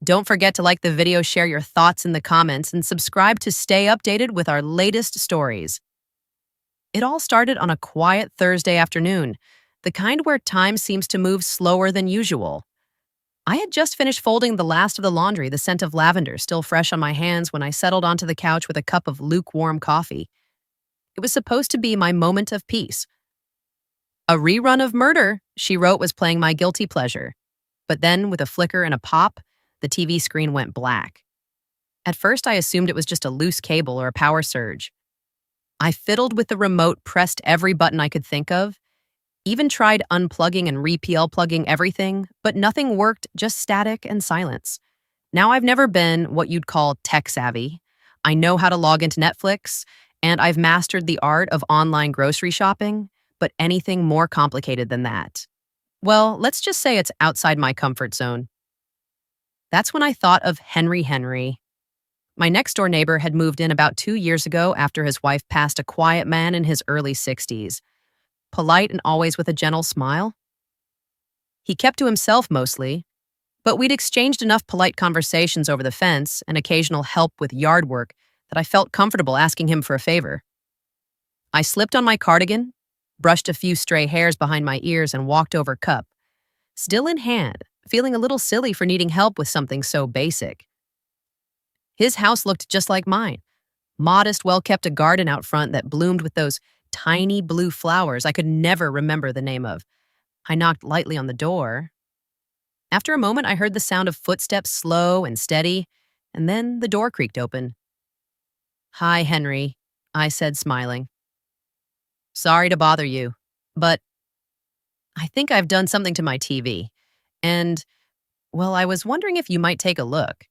Don't forget to like the video, share your thoughts in the comments, and subscribe to stay updated with our latest stories. It all started on a quiet Thursday afternoon, the kind where time seems to move slower than usual. I had just finished folding the last of the laundry, the scent of lavender still fresh on my hands when I settled onto the couch with a cup of lukewarm coffee. It was supposed to be my moment of peace. A rerun of Murder, She Wrote was playing my guilty pleasure. But then, with a flicker and a pop, the TV screen went black. At first, I assumed it was just a loose cable or a power surge. I fiddled with the remote, pressed every button I could think of, even tried unplugging and re-PL-plugging everything, but nothing worked, just static and silence. Now, I've never been what you'd call tech-savvy. I know how to log into Netflix, and I've mastered the art of online grocery shopping, but anything more complicated than that, well, let's just say it's outside my comfort zone. That's when I thought of Henry. My next-door neighbor had moved in about 2 years ago after his wife passed, a quiet man in his early 60s. Polite and always with a gentle smile. He kept to himself mostly, but we'd exchanged enough polite conversations over the fence and occasional help with yard work that I felt comfortable asking him for a favor. I slipped on my cardigan, brushed a few stray hairs behind my ears, and walked over, cup still in hand, feeling a little silly for needing help with something so basic. His house looked just like mine. Modest, well-kept, a garden out front that bloomed with those tiny blue flowers I could never remember the name of. I knocked lightly on the door. After a moment, I heard the sound of footsteps, slow and steady, and then the door creaked open. "Hi, Henry," I said, smiling. "Sorry to bother you, but I think I've done something to my TV, and, well, I was wondering if you might take a look."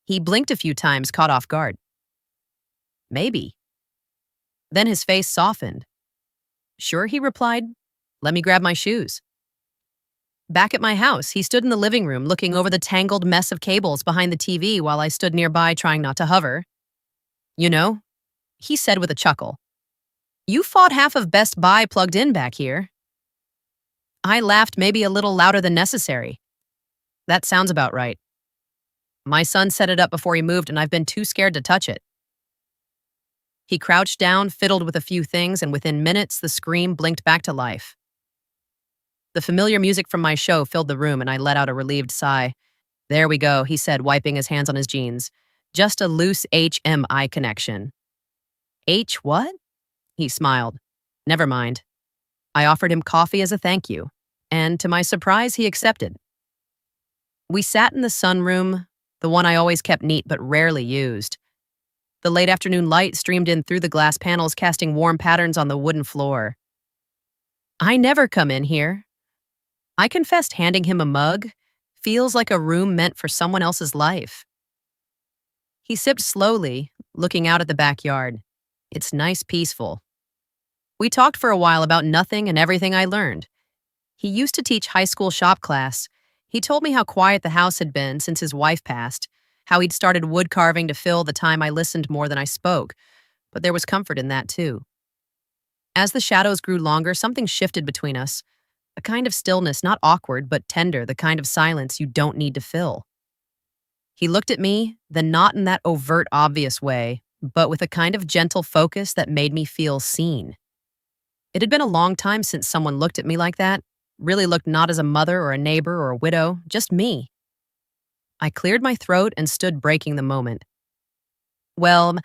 He blinked a few times, caught off guard. "Maybe." Then his face softened. "Sure," he replied. "Let me grab my shoes." Back at my house, he stood in the living room looking over the tangled mess of cables behind the TV while I stood nearby trying not to hover. "You know," he said with a chuckle, "you fought half of Best Buy plugged in back here." I laughed, maybe a little louder than necessary. "That sounds about right. My son set it up before he moved, and I've been too scared to touch it." He crouched down, fiddled with a few things, and within minutes, the screen blinked back to life. The familiar music from my show filled the room, and I let out a relieved sigh. "There we go," he said, wiping his hands on his jeans. "Just a loose HMI connection." "H what?" He smiled. "Never mind." I offered him coffee as a thank you, and to my surprise, he accepted. We sat in the sunroom, the one I always kept neat but rarely used. The late afternoon light streamed in through the glass panels, casting warm patterns on the wooden floor. "I never come in here." I confessed, handing him a mug. Feels like a room meant for someone else's life. He sipped slowly, looking out at the backyard. "It's nice, peaceful." We talked for a while about nothing and everything I learned. He used to teach high school shop class. He told me how quiet the house had been since his wife passed, how he'd started wood carving to fill the time I listened more than I spoke, but there was comfort in that too. As the shadows grew longer, something shifted between us, a kind of stillness, not awkward, but tender, the kind of silence you don't need to fill. He looked at me, then not in that overt, obvious way, but with a kind of gentle focus that made me feel seen. It had been a long time since someone looked at me like that, really looked not as a mother or a neighbor or a widow, just me. I cleared my throat and stood breaking the moment. "Well,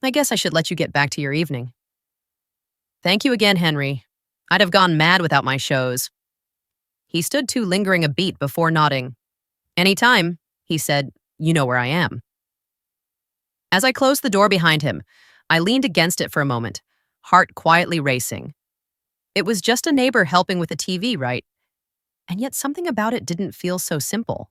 I guess I should let you get back to your evening." "Thank you again, Henry. I'd have gone mad without my shows." He stood too, lingering a beat before nodding. "Anytime," he said. "You know where I am." As I closed the door behind him, I leaned against it for a moment, heart quietly racing. It was just a neighbor helping with the TV, right? And yet something about it didn't feel so simple.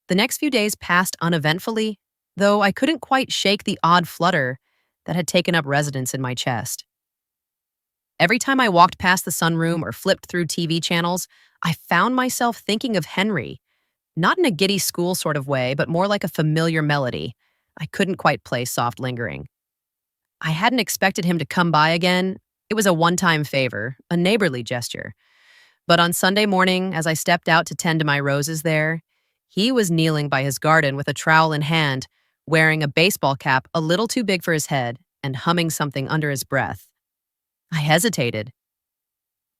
The next few days passed uneventfully, though I couldn't quite shake the odd flutter that had taken up residence in my chest. Every time I walked past the sunroom or flipped through TV channels, I found myself thinking of Henry, not in a giddy school sort of way, but more like a familiar melody I couldn't quite place, soft lingering. I hadn't expected him to come by again. It was a one-time favor, a neighborly gesture. But on Sunday morning, as I stepped out to tend to my roses there, He was kneeling by his garden with a trowel in hand, wearing a baseball cap a little too big for his head and humming something under his breath. I hesitated.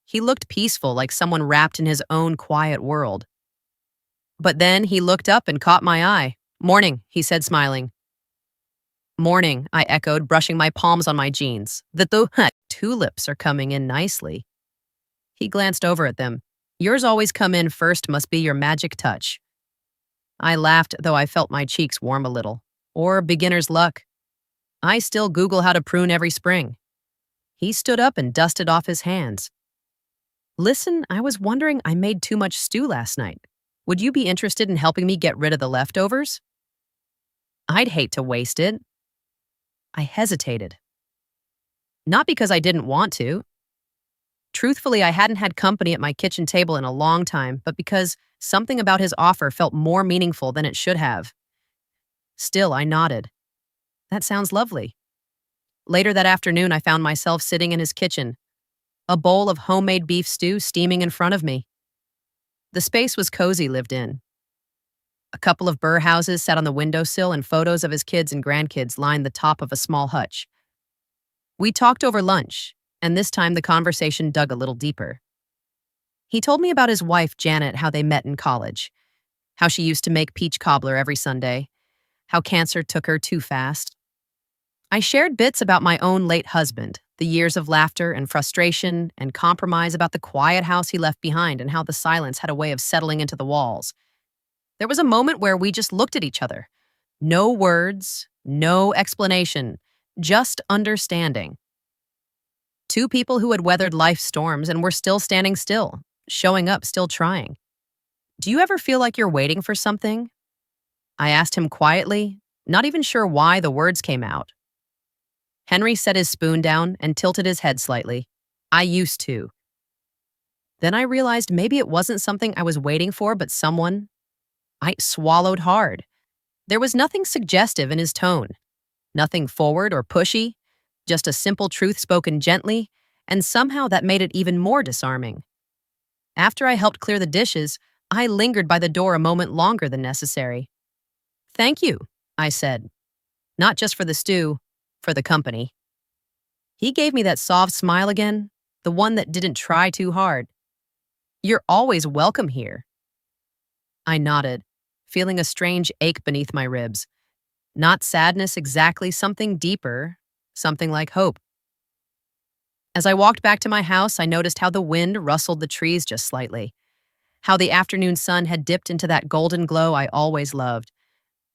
He looked peaceful, like someone wrapped in his own quiet world. But then he looked up and caught my eye. "Morning," he said, smiling. "Morning," I echoed, brushing my palms on my jeans. The tulips are coming in nicely." He glanced over at them. "Yours always come in first, must be your magic touch." I laughed, though I felt my cheeks warm a little. Or beginner's luck. I still Google how to prune every spring. He stood up and dusted off his hands. "Listen, I was wondering, I made too much stew last night. Would you be interested in helping me get rid of the leftovers?" "I'd hate to waste it." I hesitated. Not because I didn't want to. Truthfully, I hadn't had company at my kitchen table in a long time, but because something about his offer felt more meaningful than it should have. Still, I nodded. "That sounds lovely." Later that afternoon, I found myself sitting in his kitchen, a bowl of homemade beef stew steaming in front of me. The space was cozy lived in. A couple of burr houses sat on the windowsill, and photos of his kids and grandkids lined the top of a small hutch. We talked over lunch, and this time the conversation dug a little deeper. He told me about his wife, Janet, how they met in college, how she used to make peach cobbler every Sunday, how cancer took her too fast. I shared bits about my own late husband, the years of laughter and frustration and compromise about the quiet house he left behind and how the silence had a way of settling into the walls. There was a moment where we just looked at each other. No words, no explanation, just understanding. Two people who had weathered life's storms and were still standing still, showing up, still trying. "Do you ever feel like you're waiting for something?" I asked him quietly, not even sure why the words came out. Henry set his spoon down and tilted his head slightly. "I used to." Then I realized maybe it wasn't something I was waiting for, but someone. I swallowed hard. There was nothing suggestive in his tone, nothing forward or pushy, just a simple truth spoken gently, and somehow that made it even more disarming. After I helped clear the dishes, I lingered by the door a moment longer than necessary. "Thank you," I said. "Not just for the stew, for the company." He gave me that soft smile again, the one that didn't try too hard. "You're always welcome here." I nodded, feeling a strange ache beneath my ribs. Not sadness exactly, something deeper, something like hope. As I walked back to my house, I noticed how the wind rustled the trees just slightly, how the afternoon sun had dipped into that golden glow I always loved.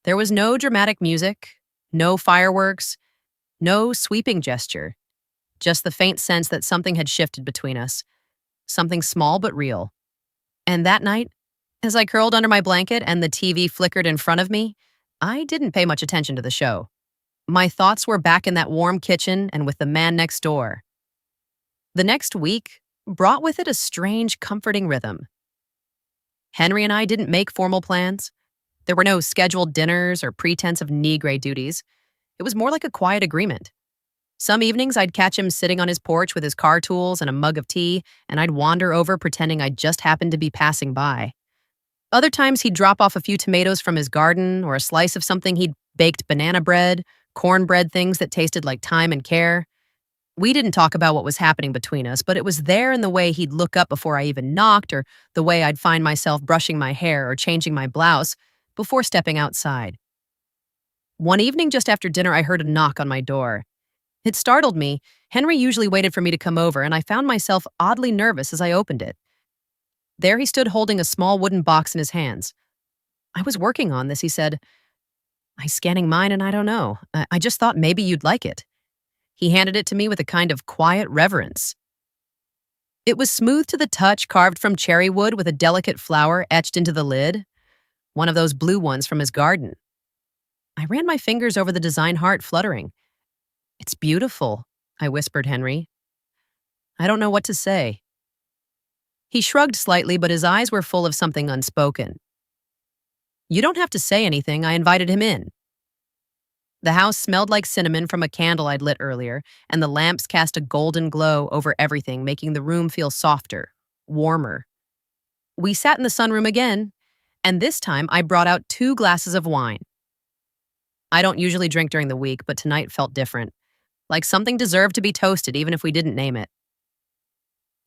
There was no dramatic music, no fireworks, no sweeping gesture, just the faint sense that something had shifted between us, something small but real. And that night, as I curled under my blanket and the TV flickered in front of me, I didn't pay much attention to the show. My thoughts were back in that warm kitchen and with the man next door. The next week brought with it a strange, comforting rhythm. Henry and I didn't make formal plans. There were no scheduled dinners or pretense of knee-gray duties. It was more like a quiet agreement. Some evenings I'd catch him sitting on his porch with his car tools and a mug of tea, and I'd wander over pretending I just happened to be passing by. Other times he'd drop off a few tomatoes from his garden or a slice of something he'd baked: banana bread, cornbread, things that tasted like time and care. We didn't talk about what was happening between us, but it was there in the way he'd look up before I even knocked, or the way I'd find myself brushing my hair or changing my blouse before stepping outside. One evening just after dinner, I heard a knock on my door. It startled me. Henry usually waited for me to come over, and I found myself oddly nervous as I opened it. There he stood holding a small wooden box in his hands. "I was working on this," he said. "I'm scanning mine and I don't know. I just thought maybe you'd like it." He handed it to me with a kind of quiet reverence. It was smooth to the touch, carved from cherry wood with a delicate flower etched into the lid, one of those blue ones from his garden. I ran my fingers over the design, heart fluttering. "It's beautiful," I whispered Henry. "I don't know what to say." He shrugged slightly, but his eyes were full of something unspoken. "You don't have to say anything," I invited him in. The house smelled like cinnamon from a candle I'd lit earlier, and the lamps cast a golden glow over everything, making the room feel softer, warmer. We sat in the sunroom again, And this time, I brought out 2 glasses of wine. I don't usually drink during the week, but tonight felt different. Like something deserved to be toasted, even if we didn't name it.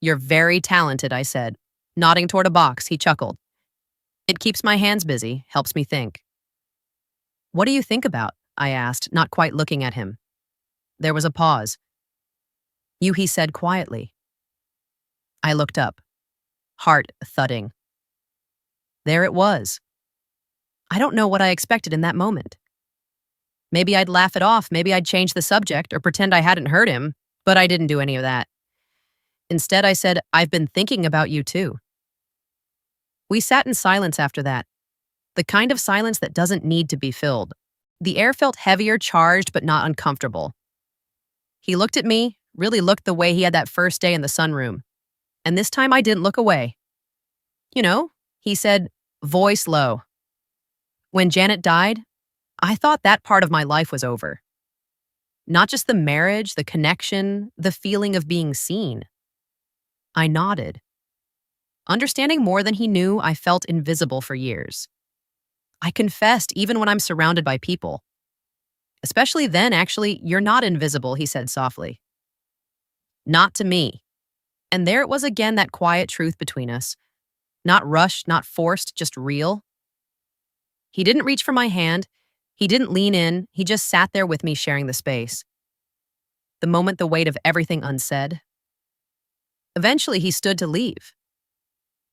You're very talented, I said. Nodding toward a box, he chuckled. It keeps my hands busy, helps me think. What do you think about? I asked, not quite looking at him. There was a pause. You, he said quietly. I looked up, heart thudding. There it was. I don't know what I expected in that moment. Maybe I'd laugh it off, maybe I'd change the subject or pretend I hadn't heard him, but I didn't do any of that. Instead, I said, I've been thinking about you too. We sat in silence after that, the kind of silence that doesn't need to be filled. The air felt heavier, charged, but not uncomfortable. He looked at me, really looked the way he had that first day in the sunroom. And this time I didn't look away. You know, he said, voice low. When Janet died, I thought that part of my life was over. Not just the marriage, the connection, the feeling of being seen. I nodded. Understanding more than he knew, I felt invisible for years. I confessed even when I'm surrounded by people. Especially then, actually, you're not invisible, he said softly. Not to me. And there it was again, that quiet truth between us. Not rushed, not forced, just real. He didn't reach for my hand. He didn't lean in. He just sat there with me, sharing the space. The moment the weight of everything unsaid. Eventually, he stood to leave.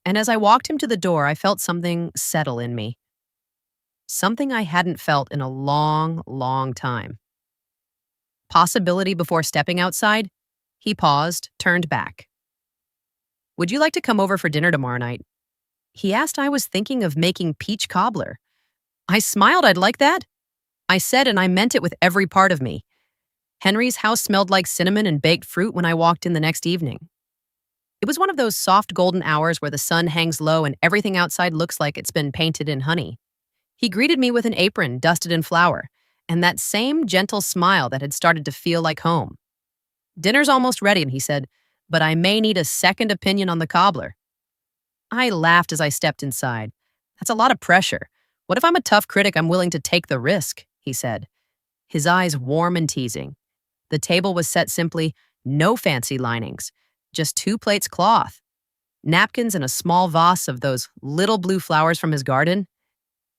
And as I walked him to the door, I felt something settle in me. Something I hadn't felt in a long, long time. Possibility before stepping outside. He paused, turned back. Would you like to come over for dinner tomorrow night? He asked. I was thinking of making peach cobbler. I smiled. I'd like that. I said, and I meant it with every part of me. Henry's house smelled like cinnamon and baked fruit when I walked in the next evening. It was one of those soft golden hours where the sun hangs low and everything outside looks like it's been painted in honey. He greeted me with an apron dusted in flour, and that same gentle smile that had started to feel like home. Dinner's almost ready, he said, but I may need a second opinion on the cobbler. I laughed as I stepped inside. That's a lot of pressure. What if I'm a tough critic? I'm willing to take the risk, he said, his eyes warm and teasing. The table was set simply, no fancy linings, just 2 plates cloth, napkins and a small vase of those little blue flowers from his garden.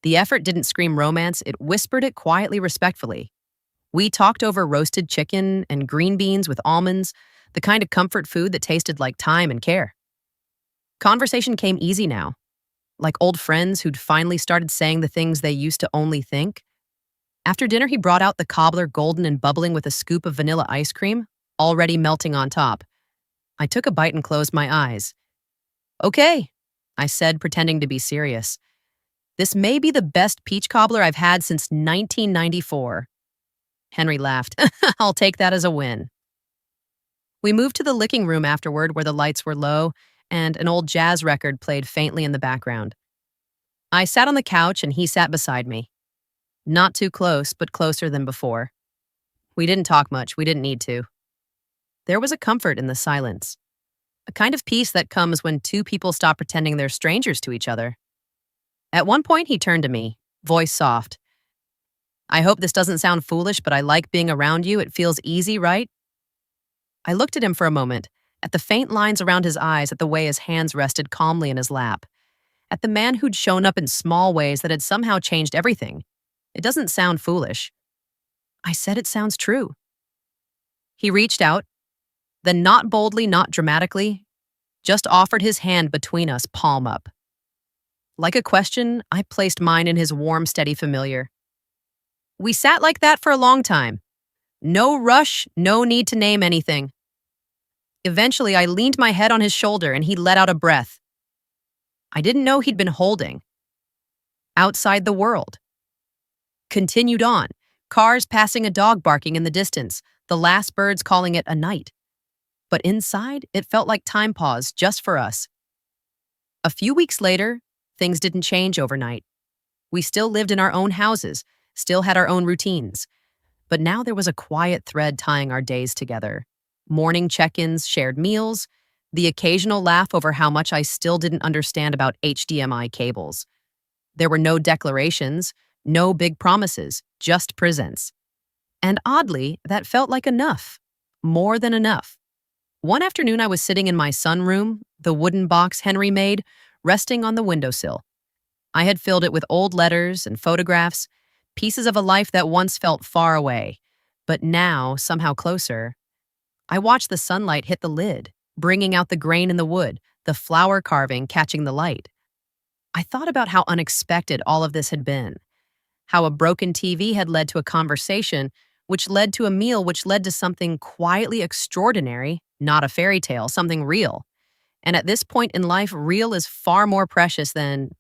The effort didn't scream romance, it whispered it quietly, respectfully. We talked over roasted chicken and green beans with almonds, the kind of comfort food that tasted like time and care. Conversation came easy now, like old friends who'd finally started saying the things they used to only think. After dinner, he brought out the cobbler, golden and bubbling with a scoop of vanilla ice cream, already melting on top. I took a bite and closed my eyes. Okay, I said, pretending to be serious. This may be the best peach cobbler I've had since 1994. Henry laughed. I'll take that as a win. We moved to the licking room afterward, where the lights were low and an old jazz record played faintly in the background. I sat on the couch and he sat beside me. Not too close, but closer than before. We didn't talk much, we didn't need to. There was a comfort in the silence, a kind of peace that comes when 2 people stop pretending they're strangers to each other. At one point, he turned to me, voice soft. I hope this doesn't sound foolish, but I like being around you. It feels easy, right? I looked at him for a moment, at the faint lines around his eyes, at the way his hands rested calmly in his lap, at the man who'd shown up in small ways that had somehow changed everything. It doesn't sound foolish. I said it sounds true. He reached out, then not boldly, not dramatically, just offered his hand between us, palm up. Like a question, I placed mine in his warm, steady familiar. We sat like that for a long time. No rush, no need to name anything. Eventually, I leaned my head on his shoulder and he let out a breath. I didn't know he'd been holding. Outside the world. Continued on, cars passing, a dog barking in the distance, the last birds calling it a night. But inside, it felt like time paused just for us. A few weeks later, things didn't change overnight. We still lived in our own houses, still had our own routines. But now there was a quiet thread tying our days together. Morning check-ins, shared meals, the occasional laugh over how much I still didn't understand about HDMI cables. There were no declarations, no big promises, just presence. And oddly, that felt like enough. More than enough. One afternoon, I was sitting in my sunroom, the wooden box Henry made, resting on the windowsill. I had filled it with old letters and photographs, pieces of a life that once felt far away, but now somehow closer. I watched the sunlight hit the lid, bringing out the grain in the wood, the flower carving catching the light. I thought about how unexpected all of this had been, how a broken TV had led to a conversation, which led to a meal, which led to something quietly extraordinary, not a fairy tale, something real. And at this point in life, real is far more precious than